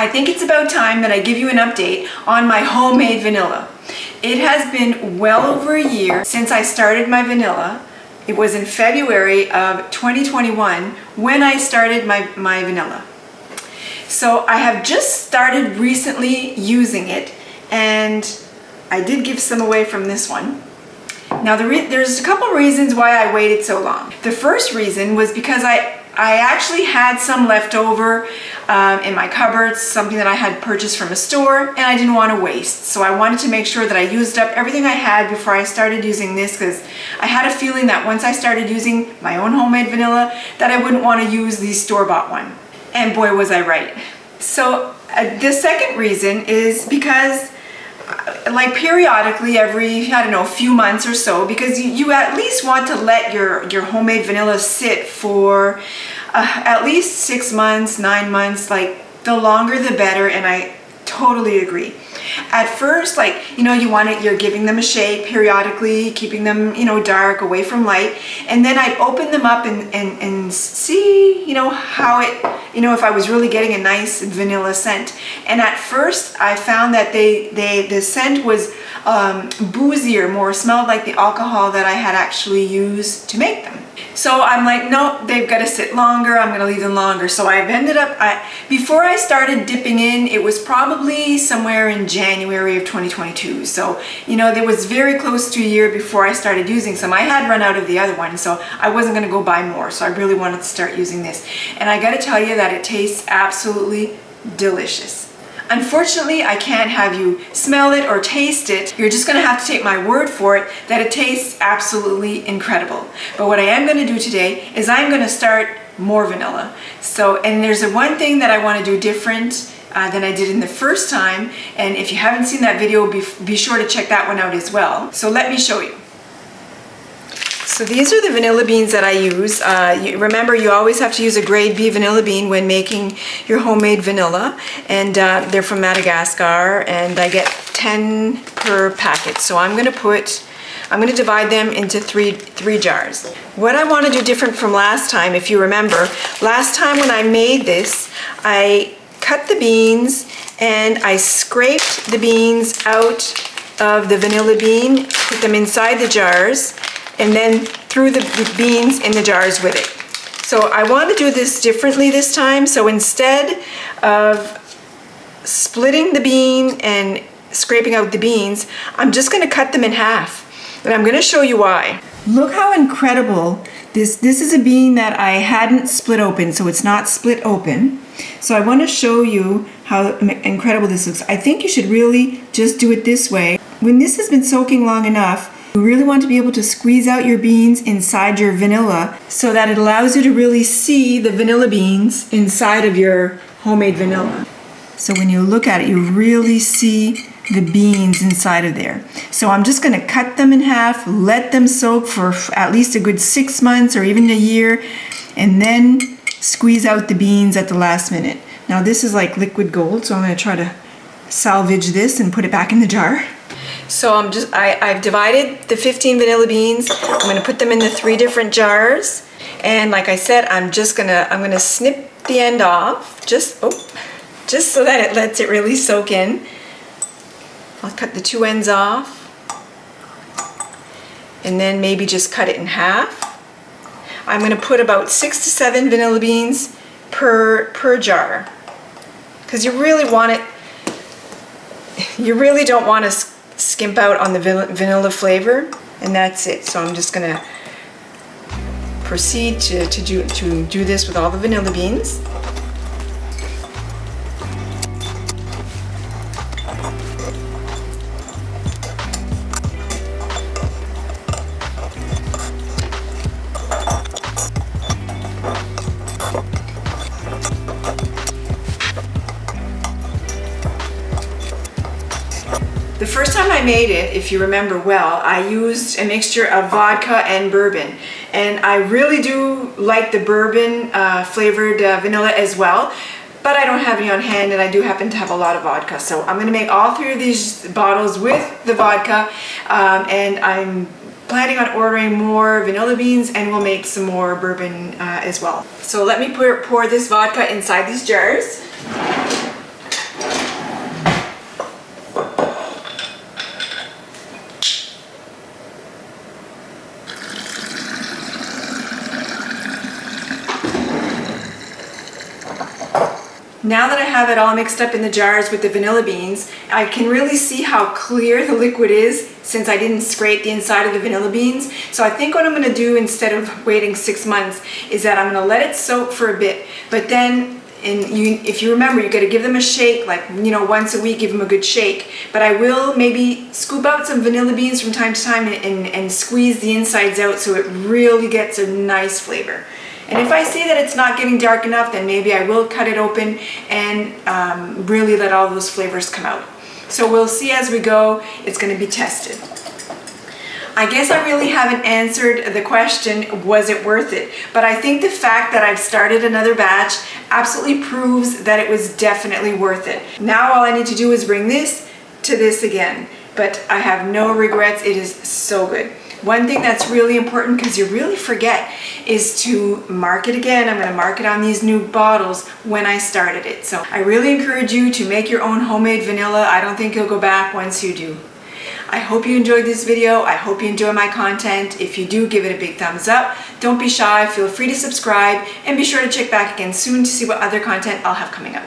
I think it's about time that I give you an update on my homemade vanilla. It has been well over a year since I started my vanilla. It was in February of 2021 when I started my vanilla. So I have just started recently using it, and I did give some away from this one. Now there's a couple reasons why I waited so long. The first reason was because I actually had some left over in my cupboards, something that I had purchased from a store, and I didn't want to waste. So I wanted to make sure that I used up everything I had before I started using this, because I had a feeling that once I started using my own homemade vanilla, that I wouldn't want to use the store-bought one. And boy, was I right. So the second reason is because like periodically every, I don't know, few months or so, because you at least want to let your homemade vanilla sit for at least 6 months, 9 months, like the longer the better, and I totally agree. At first, like, you're giving them a shake periodically, keeping them, dark, away from light, and then I'd open them up and see, how it, if I was really getting a nice vanilla scent. And at first, I found that the scent was boozier, more smelled like the alcohol that I had actually used to make them. So I'm like, no, they've got to sit longer. I'm going to leave them longer. So I've ended up, before I started dipping in, it was probably somewhere in January of 2022. So, there was very close to a year before I started using some. I had run out of the other one, so I wasn't going to go buy more. So I really wanted to start using this. And I got to tell you that it tastes absolutely delicious. Unfortunately, I can't have you smell it or taste it. You're just going to have to take my word for it that it tastes absolutely incredible. But what I am going to do today is I'm going to start more vanilla. So, and there's one thing that I want to do different than I did in the first time. And if you haven't seen that video, be sure to check that one out as well. So let me show you. So these are the vanilla beans that I use. Remember, you always have to use a grade B vanilla bean when making your homemade vanilla. And they're from Madagascar, and I get 10 per packet. So I'm going to divide them into three jars. What I want to do different from last time, if you remember, last time when I made this, I cut the beans and I scraped the beans out of the vanilla bean, put them inside the jars, and then threw the beans in the jars with it. So I want to do this differently this time. So instead of splitting the bean and scraping out the beans, I'm just going to cut them in half. And I'm going to show you why. Look how incredible this is a bean that I hadn't split open, so it's not split open. So I want to show you how incredible this looks. I think you should really just do it this way. When this has been soaking long enough, you really want to be able to squeeze out your beans inside your vanilla so that it allows you to really see the vanilla beans inside of your homemade vanilla. So when you look at it, you really see the beans inside of there. So I'm just going to cut them in half, let them soak for at least a good 6 months or even a year, and then squeeze out the beans at the last minute. Now this is like liquid gold, so I'm going to try to salvage this and put it back in the jar. So I've divided the 15 vanilla beans. I'm going to put them in the 3 different jars, and like I said, I'm going to snip the end off, just so that it lets it really soak in. I'll cut the 2 ends off, and then maybe just cut it in half. I'm going to put about 6 to 7 vanilla beans per jar, because you really want it. You really don't want to skimp out on the vanilla flavor, and that's it. So I'm just going to proceed to do this with all the vanilla beans. The first time I made it, if you remember well, I used a mixture of vodka and bourbon. And I really do like the bourbon flavored vanilla as well, but I don't have any on hand, and I do happen to have a lot of vodka. So I'm going to make all 3 of these bottles with the vodka, and I'm planning on ordering more vanilla beans, and we'll make some more bourbon as well. So let me pour this vodka inside these jars. Now that I have it all mixed up in the jars with the vanilla beans, I can really see how clear the liquid is since I didn't scrape the inside of the vanilla beans. So I think what I'm going to do instead of waiting 6 months is that I'm going to let it soak for a bit. But then, if you remember, you got to give them a shake, like, once a week, give them a good shake. But I will maybe scoop out some vanilla beans from time to time and squeeze the insides out so it really gets a nice flavor. And if I see that it's not getting dark enough, then maybe I will cut it open and really let all those flavors come out. So we'll see as we go. It's going to be tested. I guess I really haven't answered the question, was it worth it? But I think the fact that I've started another batch absolutely proves that it was definitely worth it. Now all I need to do is bring this to this again. But I have no regrets. It is so good. One thing that's really important, because you really forget, is to mark it again. I'm going to mark it on these new bottles when I started it. So I really encourage you to make your own homemade vanilla. I don't think you'll go back once you do. I hope you enjoyed this video. I hope you enjoy my content. If you do, give it a big thumbs up. Don't be shy. Feel free to subscribe, and be sure to check back again soon to see what other content I'll have coming up.